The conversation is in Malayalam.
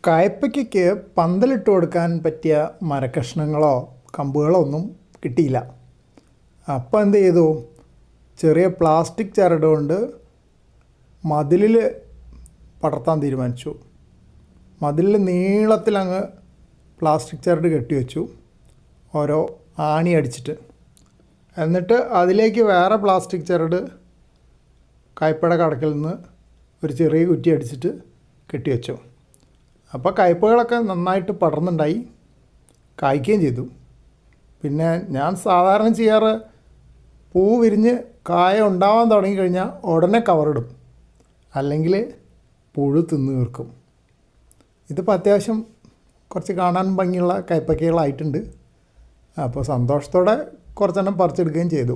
കയ്പ്പയ്ക്കയ്ക്ക് പന്തലിട്ട് കൊടുക്കാൻ പറ്റിയ മരക്കഷ്ണങ്ങളോ കമ്പുകളോ ഒന്നും കിട്ടിയില്ല. അപ്പോൾ എന്ത് ചെയ്തു, ചെറിയ പ്ലാസ്റ്റിക് ചരട് കൊണ്ട് മതിലിൽ പടർത്താൻ തീരുമാനിച്ചു. മതിലിൽ നീളത്തിലങ്ങ് പ്ലാസ്റ്റിക് ചരട് കെട്ടിവെച്ചു, ഓരോ ആണി അടിച്ചിട്ട്. എന്നിട്ട് അതിലേക്ക് വേറെ പ്ലാസ്റ്റിക് ചരട് കയ്പയുടെ കടക്കിൽ നിന്ന് ഒരു ചെറിയ കുറ്റി അടിച്ചിട്ട് കെട്ടിവെച്ചു. അപ്പോൾ കയ്പകളൊക്കെ നന്നായിട്ട് പടർന്നുണ്ടായി, കായ്ക്കുകയും ചെയ്തു. പിന്നെ ഞാൻ സാധാരണ ചെയ്യാറ്, പൂ വിരിഞ്ഞ് കായ ഉണ്ടാവാൻ തുടങ്ങിക്കഴിഞ്ഞാൽ ഉടനെ കവറിടും, അല്ലെങ്കിൽ പുഴു തിന്ന് തീർക്കും. ഇതിപ്പോൾ അത്യാവശ്യം കുറച്ച് കാണാൻ ഭംഗിയുള്ള കയ്പയ്ക്കകളായിട്ടുണ്ട്. അപ്പോൾ സന്തോഷത്തോടെ കുറച്ചെണ്ണം പറിച്ചെടുക്കുകയും ചെയ്തു.